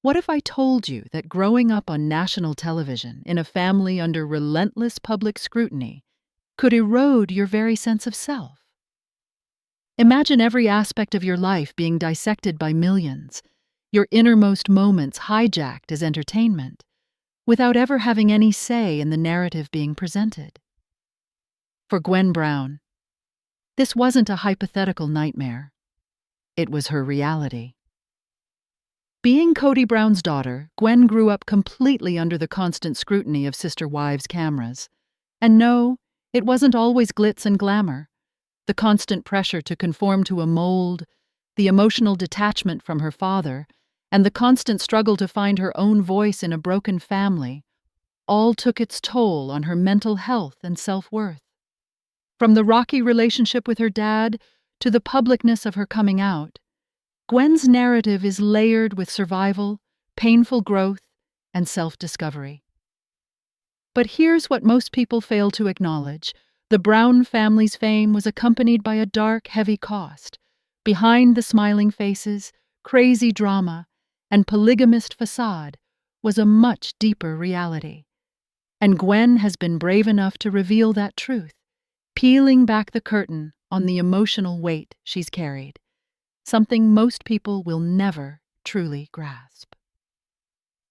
What if I told you that growing up on national television in a family under relentless public scrutiny could erode your very sense of self? Imagine every aspect of your life being dissected by millions, your innermost moments hijacked as entertainment, without ever having any say in the narrative being presented. For Gwen Brown, this wasn't a hypothetical nightmare. It was her reality. Being Kody Brown's daughter, Gwen grew up completely under the constant scrutiny of Sister Wives cameras. And no, it wasn't always glitz and glamour. The constant pressure to conform to a mold, the emotional detachment from her father, and the constant struggle to find her own voice in a broken family, all took its toll on her mental health and self-worth. From the rocky relationship with her dad to the publicness of her coming out, Gwen's narrative is layered with survival, painful growth, and self-discovery. But here's what most people fail to acknowledge. The Brown family's fame was accompanied by a dark, heavy cost. Behind the smiling faces, crazy drama, and polygamist facade was a much deeper reality. And Gwen has been brave enough to reveal that truth, peeling back the curtain on the emotional weight she's carried, something most people will never truly grasp.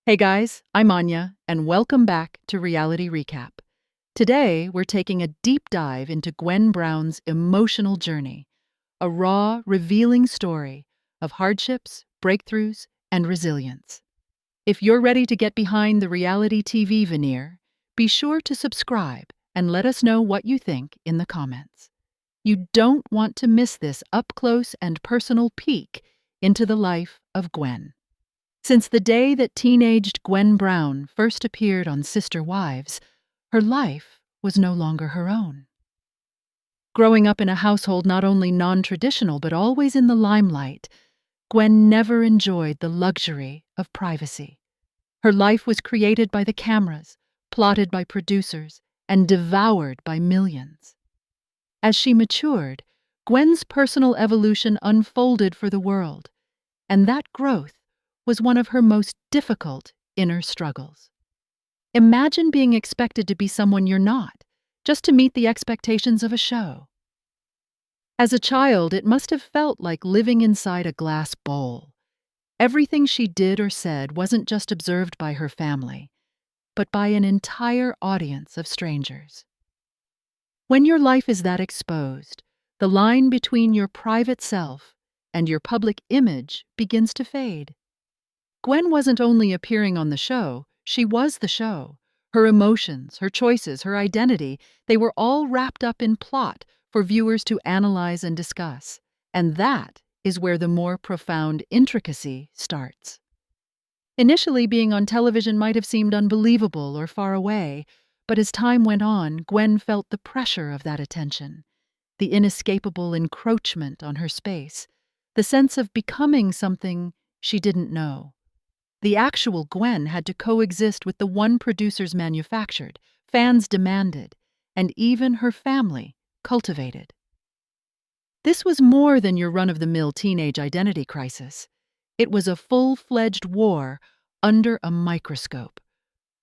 Hey guys, I'm Anya, and welcome back to Reality Recap. Today, we're taking a deep dive into Gwen Brown's emotional journey, a raw, revealing story of hardships, breakthroughs, and resilience. If you're ready to get behind the reality TV veneer, be sure to subscribe and let us know what you think in the comments. You don't want to miss this up-close and personal peek into the life of Gwen. Since the day that teenaged Gwen Brown first appeared on Sister Wives, her life was no longer her own. Growing up in a household not only non-traditional but always in the limelight, Gwen never enjoyed the luxury of privacy. Her life was created by the cameras, plotted by producers, and devoured by millions. As she matured, Gwen's personal evolution unfolded for the world, and that growth was one of her most difficult inner struggles. Imagine being expected to be someone you're not, just to meet the expectations of a show. As a child, it must have felt like living inside a glass bowl. Everything she did or said wasn't just observed by her family, but by an entire audience of strangers. When your life is that exposed, the line between your private self and your public image begins to fade. Gwen wasn't only appearing on the show, she was the show. Her emotions, her choices, her identity, they were all wrapped up in plot for viewers to analyze and discuss. And that is where the more profound intricacy starts. Initially, being on television might have seemed unbelievable or far away, but as time went on, Gwen felt the pressure of that attention, the inescapable encroachment on her space, the sense of becoming something she didn't know. The actual Gwen had to coexist with the one producers manufactured, fans demanded, and even her family cultivated. This was more than your run-of-the-mill teenage identity crisis. It was a full-fledged war under a microscope.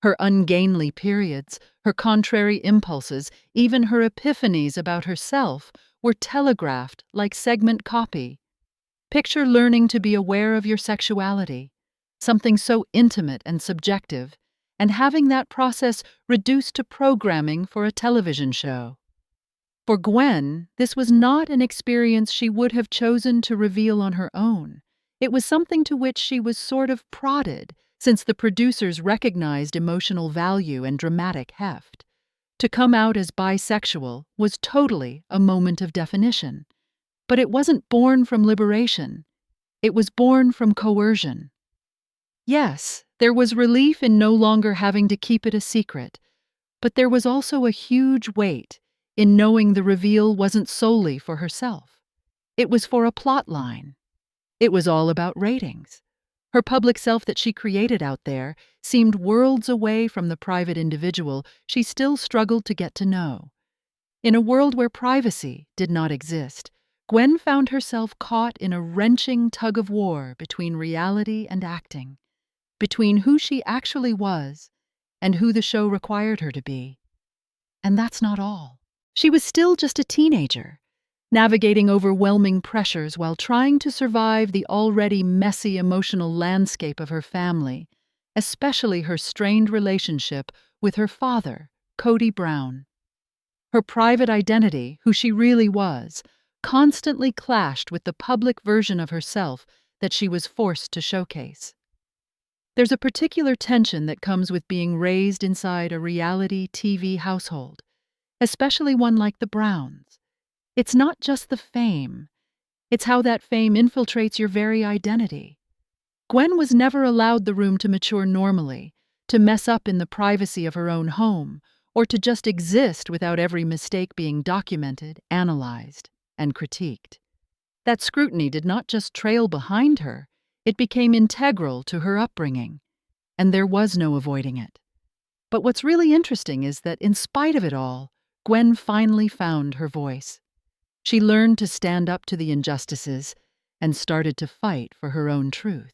Her ungainly periods, her contrary impulses, even her epiphanies about herself were telegraphed like segment copy. Picture learning to be aware of your sexuality, something so intimate and subjective, and having that process reduced to programming for a television show. For Gwen, this was not an experience she would have chosen to reveal on her own. It was something to which she was sort of prodded, since the producers recognized emotional value and dramatic heft. To come out as bisexual was totally a moment of definition. But it wasn't born from liberation. It was born from coercion. Yes, there was relief in no longer having to keep it a secret, but there was also a huge weight in knowing the reveal wasn't solely for herself. It was for a plot line. It was all about ratings. Her public self that she created out there seemed worlds away from the private individual she still struggled to get to know. In a world where privacy did not exist, Gwen found herself caught in a wrenching tug-of-war between reality and acting. between who she actually was and who the show required her to be. And that's not all. She was still just a teenager, navigating overwhelming pressures while trying to survive the already messy emotional landscape of her family, especially her strained relationship with her father, Kody Brown. Her private identity, who she really was, constantly clashed with the public version of herself that she was forced to showcase. There's a particular tension that comes with being raised inside a reality TV household, especially one like the Browns. It's not just the fame, it's how that fame infiltrates your very identity. Gwen was never allowed the room to mature normally, to mess up in the privacy of her own home, or to just exist without every mistake being documented, analyzed, and critiqued. That scrutiny did not just trail behind her, it became integral to her upbringing, and there was no avoiding it. But what's really interesting is that in spite of it all, Gwen finally found her voice. She learned to stand up to the injustices and started to fight for her own truth.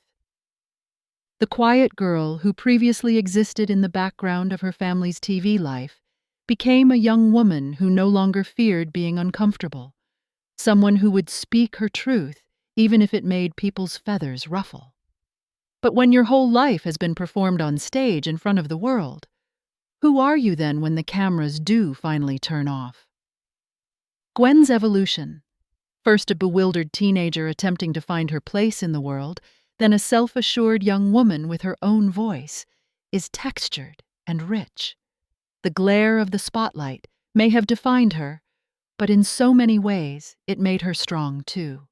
The quiet girl who previously existed in the background of her family's TV life became a young woman who no longer feared being uncomfortable, someone who would speak her truth even if it made people's feathers ruffle. But when your whole life has been performed on stage in front of the world, who are you then when the cameras do finally turn off? Gwen's evolution, first a bewildered teenager attempting to find her place in the world, then a self-assured young woman with her own voice, is textured and rich. The glare of the spotlight may have defined her, but in so many ways it made her strong too.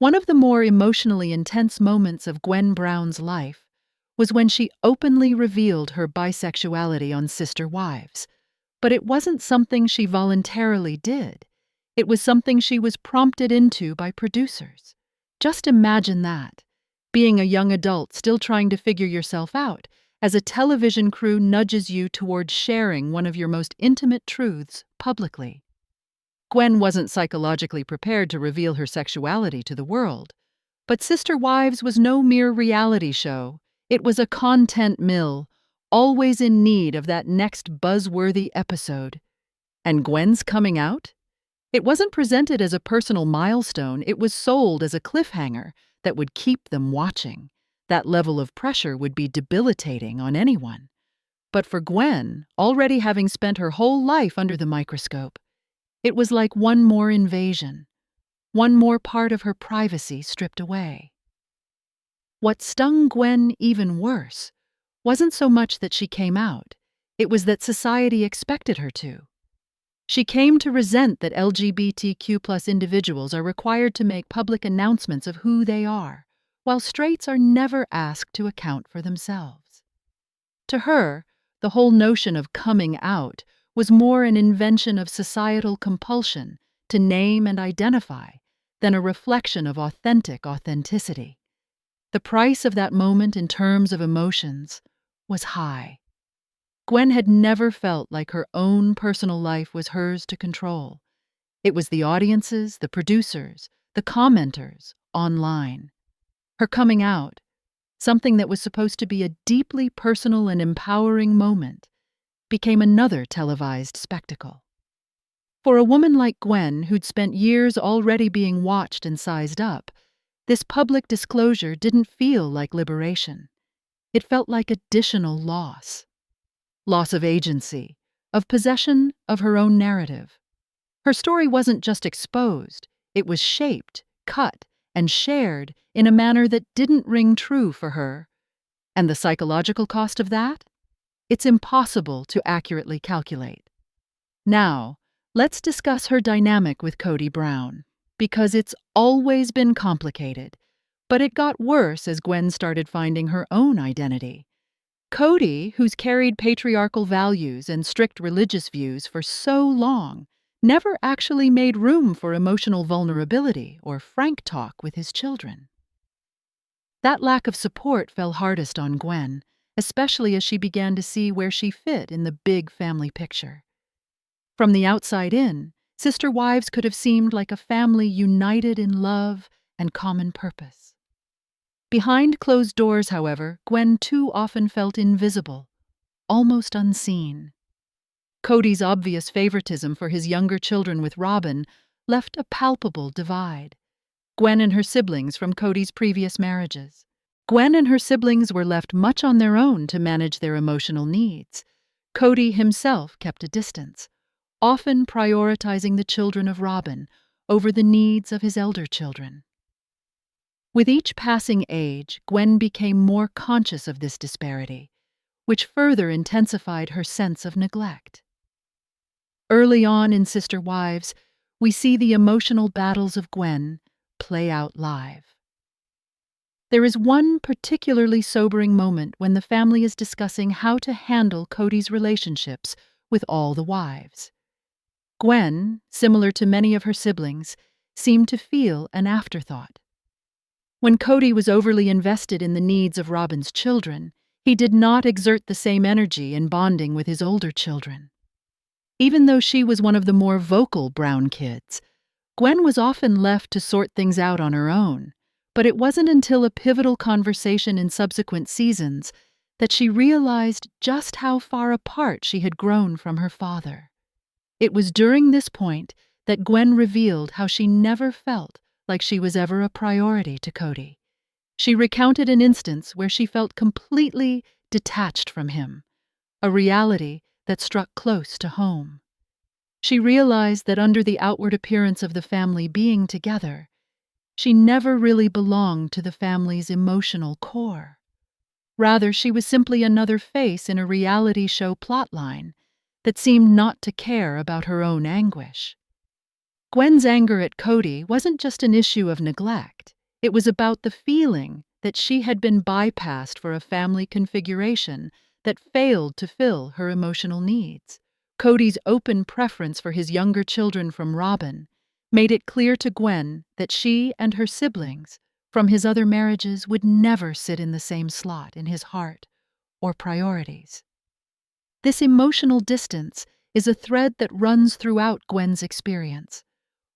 One of the more emotionally intense moments of Gwen Brown's life was when she openly revealed her bisexuality on Sister Wives. But it wasn't something she voluntarily did. It was something she was prompted into by producers. Just imagine that, being a young adult still trying to figure yourself out, as a television crew nudges you towards sharing one of your most intimate truths publicly. Gwen wasn't psychologically prepared to reveal her sexuality to the world. But Sister Wives was no mere reality show. It was a content mill, always in need of that next buzzworthy episode. And Gwen's coming out? It wasn't presented as a personal milestone, it was sold as a cliffhanger that would keep them watching. That level of pressure would be debilitating on anyone. But for Gwen, already having spent her whole life under the microscope, it was like one more invasion, one more part of her privacy stripped away. What stung Gwen even worse wasn't so much that she came out, it was that society expected her to. She came to resent that LGBTQ+ individuals are required to make public announcements of who they are, while straights are never asked to account for themselves. To her, the whole notion of coming out was more an invention of societal compulsion to name and identify than a reflection of authentic authenticity. The price of that moment in terms of emotions was high. Gwen had never felt like her own personal life was hers to control. It was the audiences, the producers, the commenters, online. Her coming out, something that was supposed to be a deeply personal and empowering moment, became another televised spectacle. For a woman like Gwen, who'd spent years already being watched and sized up, this public disclosure didn't feel like liberation. It felt like additional loss. Loss of agency, of possession of her own narrative. Her story wasn't just exposed, it was shaped, cut, and shared in a manner that didn't ring true for her. And the psychological cost of that? It's impossible to accurately calculate. Now, let's discuss her dynamic with Kody Brown, because it's always been complicated, but it got worse as Gwen started finding her own identity. Kody, who's carried patriarchal values and strict religious views for so long, never actually made room for emotional vulnerability or frank talk with his children. That lack of support fell hardest on Gwen, especially as she began to see where she fit in the big family picture. From the outside in, Sister Wives could have seemed like a family united in love and common purpose. Behind closed doors, however, Gwen too often felt invisible, almost unseen. Kody's obvious favoritism for his younger children with Robyn left a palpable divide. Gwen and her siblings from Kody's previous marriages. Gwen and her siblings were left much on their own to manage their emotional needs. Kody himself kept a distance, often prioritizing the children of Robyn over the needs of his elder children. With each passing age, Gwen became more conscious of this disparity, which further intensified her sense of neglect. Early on in Sister Wives, we see the emotional battles of Gwen play out live. There is one particularly sobering moment when the family is discussing how to handle Kody's relationships with all the wives. Gwen, similar to many of her siblings, seemed to feel an afterthought. When Kody was overly invested in the needs of Robyn's children, he did not exert the same energy in bonding with his older children. Even though she was one of the more vocal Brown kids, Gwen was often left to sort things out on her own, but it wasn't until a pivotal conversation in subsequent seasons that she realized just how far apart she had grown from her father. It was during this point that Gwen revealed how she never felt like she was ever a priority to Kody. She recounted an instance where she felt completely detached from him, a reality that struck close to home. She realized that under the outward appearance of the family being together, she never really belonged to the family's emotional core. Rather, she was simply another face in a reality show plotline that seemed not to care about her own anguish. Gwen's anger at Kody wasn't just an issue of neglect. It was about the feeling that she had been bypassed for a family configuration that failed to fill her emotional needs. Kody's open preference for his younger children from Robyn made it clear to Gwen that she and her siblings from his other marriages would never sit in the same slot in his heart or priorities. This emotional distance is a thread that runs throughout Gwen's experience,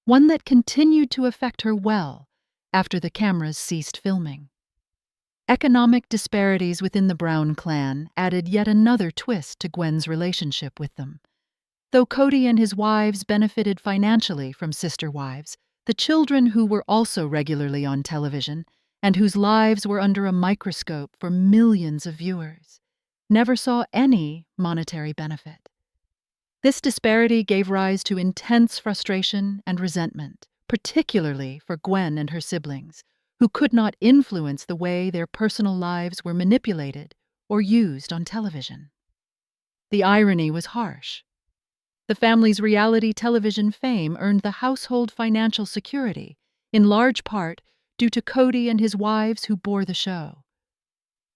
one that continued to affect her well after the cameras ceased filming. Economic disparities within the Brown clan added yet another twist to Gwen's relationship with them. Though Kody and his wives benefited financially from Sister Wives, the children who were also regularly on television and whose lives were under a microscope for millions of viewers never saw any monetary benefit. This disparity gave rise to intense frustration and resentment, particularly for Gwen and her siblings, who could not influence the way their personal lives were manipulated or used on television. The irony was harsh. The family's reality television fame earned the household financial security, in large part due to Kody and his wives who bore the show.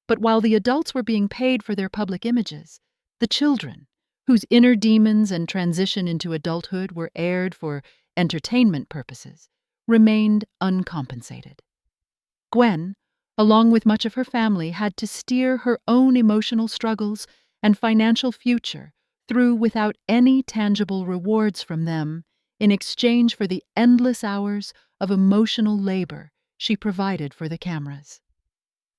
But while the adults were being paid for their public images, the children, whose inner demons and transition into adulthood were aired for entertainment purposes, remained uncompensated. Gwen, along with much of her family, had to steer her own emotional struggles and financial future through without any tangible rewards from them in exchange for the endless hours of emotional labor she provided for the cameras.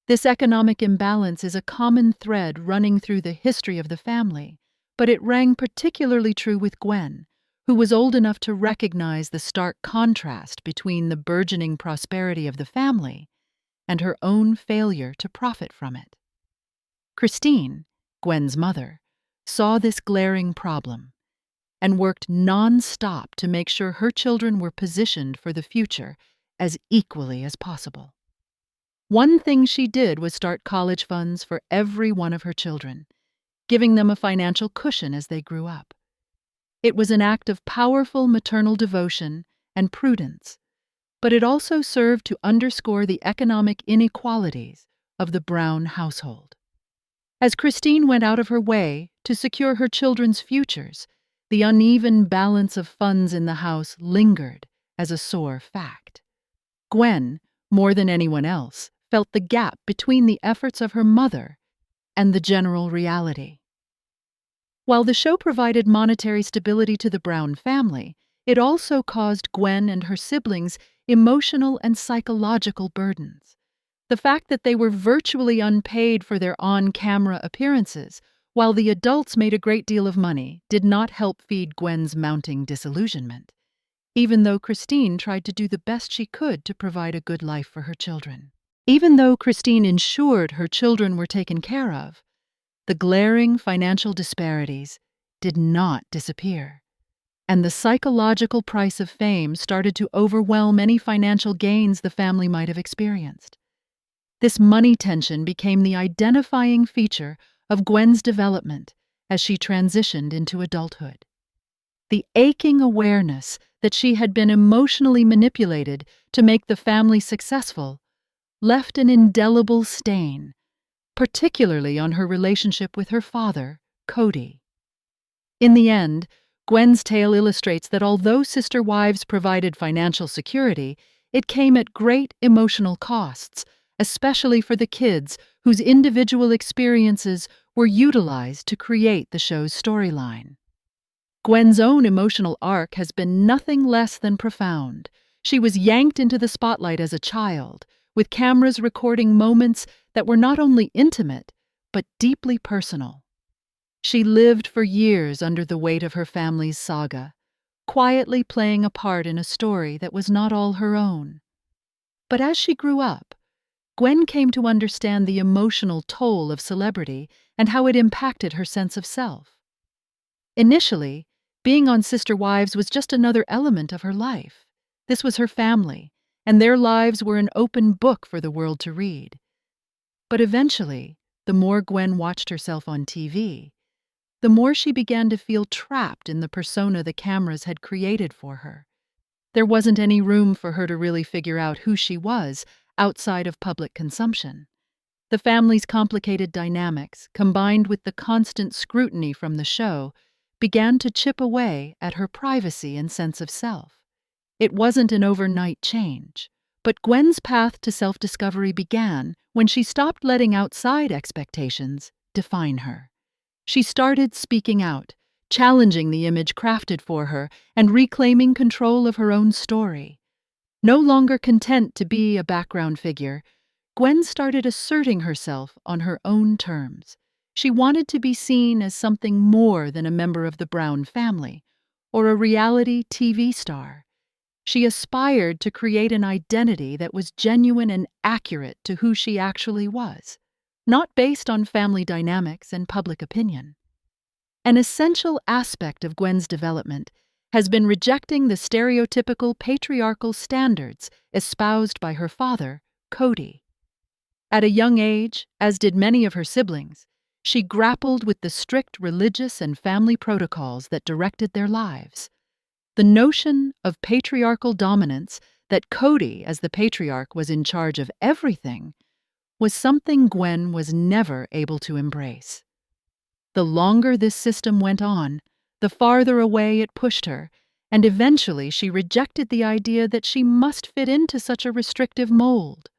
This economic imbalance is a common thread running through the history of the family, but it rang particularly true with Gwen, who was old enough to recognize the stark contrast between the burgeoning prosperity of the family and her own failure to profit from it. Christine, Gwen's mother, saw this glaring problem and worked non-stop to make sure her children were positioned for the future as equally as possible. One thing she did was start college funds for every one of her children, giving them a financial cushion as they grew up. It was an act of powerful maternal devotion and prudence, but it also served to underscore the economic inequalities of the Brown household. As Christine went out of her way to secure her children's futures, the uneven balance of funds in the house lingered as a sore fact. Gwen, more than anyone else, felt the gap between the efforts of her mother and the general reality. While the show provided monetary stability to the Brown family, it also caused Gwen and her siblings emotional and psychological burdens. The fact that they were virtually unpaid for their on-camera appearances, while the adults made a great deal of money, did not help feed Gwen's mounting disillusionment, even though Christine tried to do the best she could to provide a good life for her children. Even though Christine ensured her children were taken care of, the glaring financial disparities did not disappear, and the psychological price of fame started to overwhelm any financial gains the family might have experienced. This money tension became the identifying feature of Gwen's development as she transitioned into adulthood. The aching awareness that she had been emotionally manipulated to make the family successful left an indelible stain, particularly on her relationship with her father, Kody. In the end, Gwen's tale illustrates that although Sister Wives provided financial security, it came at great emotional costs, especially for the kids whose individual experiences were utilized to create the show's storyline. Gwen's own emotional arc has been nothing less than profound. She was yanked into the spotlight as a child, with cameras recording moments that were not only intimate, but deeply personal. She lived for years under the weight of her family's saga, quietly playing a part in a story that was not all her own. But as she grew up, Gwen came to understand the emotional toll of celebrity and how it impacted her sense of self. Initially, being on Sister Wives was just another element of her life. This was her family, and their lives were an open book for the world to read. But eventually, the more Gwen watched herself on TV, the more she began to feel trapped in the persona the cameras had created for her. There wasn't any room for her to really figure out who she was outside of public consumption. The family's complicated dynamics, combined with the constant scrutiny from the show, began to chip away at her privacy and sense of self. It wasn't an overnight change, but Gwen's path to self-discovery began when she stopped letting outside expectations define her. She started speaking out, challenging the image crafted for her, and reclaiming control of her own story. No longer content to be a background figure, Gwen started asserting herself on her own terms. She wanted to be seen as something more than a member of the Brown family or a reality TV star. She aspired to create an identity that was genuine and accurate to who she actually was, not based on family dynamics and public opinion. An essential aspect of Gwen's development has been rejecting the stereotypical patriarchal standards espoused by her father, Kody. At a young age, as did many of her siblings, she grappled with the strict religious and family protocols that directed their lives. The notion of patriarchal dominance, that Kody, as the patriarch, was in charge of everything, was something Gwen was never able to embrace. The longer this system went on, the farther away it pushed her, and eventually she rejected the idea that she must fit into such a restrictive mold.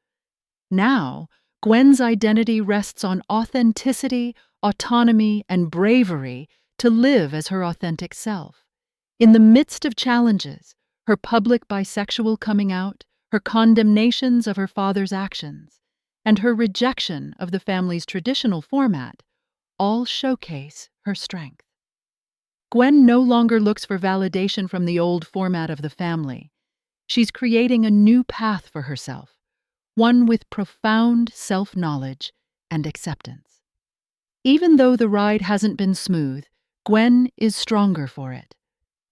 Now, Gwen's identity rests on authenticity, autonomy, and bravery to live as her authentic self. In the midst of challenges, her public bisexual coming out, her condemnations of her father's actions, and her rejection of the family's traditional format, all showcase her strength. Gwen no longer looks for validation from the old format of the family. She's creating a new path for herself, one with profound self-knowledge and acceptance. Even though the ride hasn't been smooth, Gwen is stronger for it.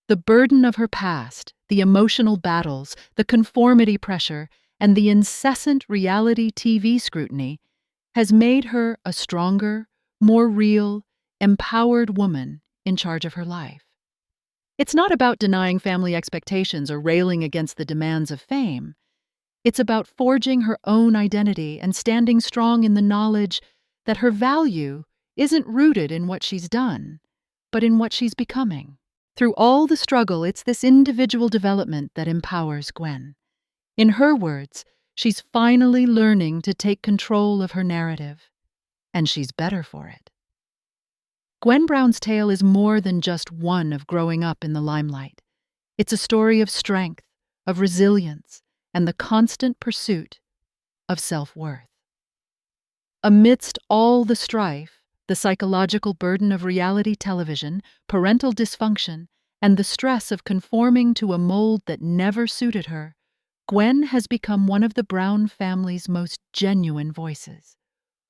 The burden of her past, the emotional battles, the conformity pressure, and the incessant reality TV scrutiny has made her a stronger, more real, empowered woman in charge of her life. It's not about denying family expectations or railing against the demands of fame. It's about forging her own identity and standing strong in the knowledge that her value isn't rooted in what she's done, but in what she's becoming. Through all the struggle, it's this individual development that empowers Gwen. In her words, she's finally learning to take control of her narrative, and she's better for it. Gwen Brown's tale is more than just one of growing up in the limelight. It's a story of strength, of resilience, and the constant pursuit of self-worth. Amidst all the strife, the psychological burden of reality television, parental dysfunction, and the stress of conforming to a mold that never suited her, Gwen has become one of the Brown family's most genuine voices.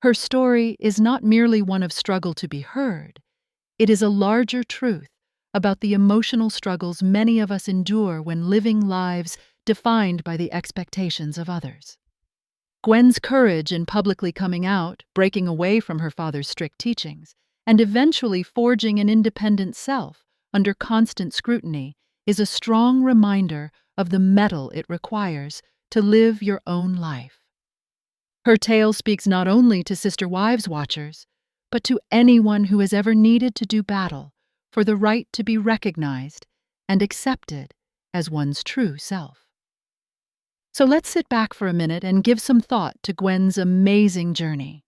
Her story is not merely one of struggle to be heard, it is a larger truth about the emotional struggles many of us endure when living lives defined by the expectations of others. Gwen's courage in publicly coming out, breaking away from her father's strict teachings, and eventually forging an independent self under constant scrutiny is a strong reminder of the mettle it requires to live your own life. Her tale speaks not only to Sister Wives watchers, but to anyone who has ever needed to do battle for the right to be recognized and accepted as one's true self. So let's sit back for a minute and give some thought to Gwen's amazing journey.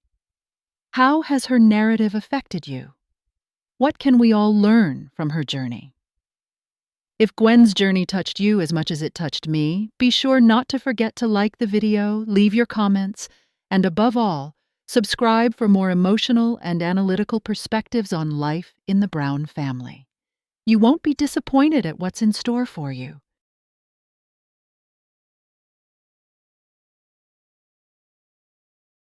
How has her narrative affected you? What can we all learn from her journey? If Gwen's journey touched you as much as it touched me, be sure not to forget to like the video, leave your comments, and above all, subscribe for more emotional and analytical perspectives on life in the Brown family. You won't be disappointed at what's in store for you.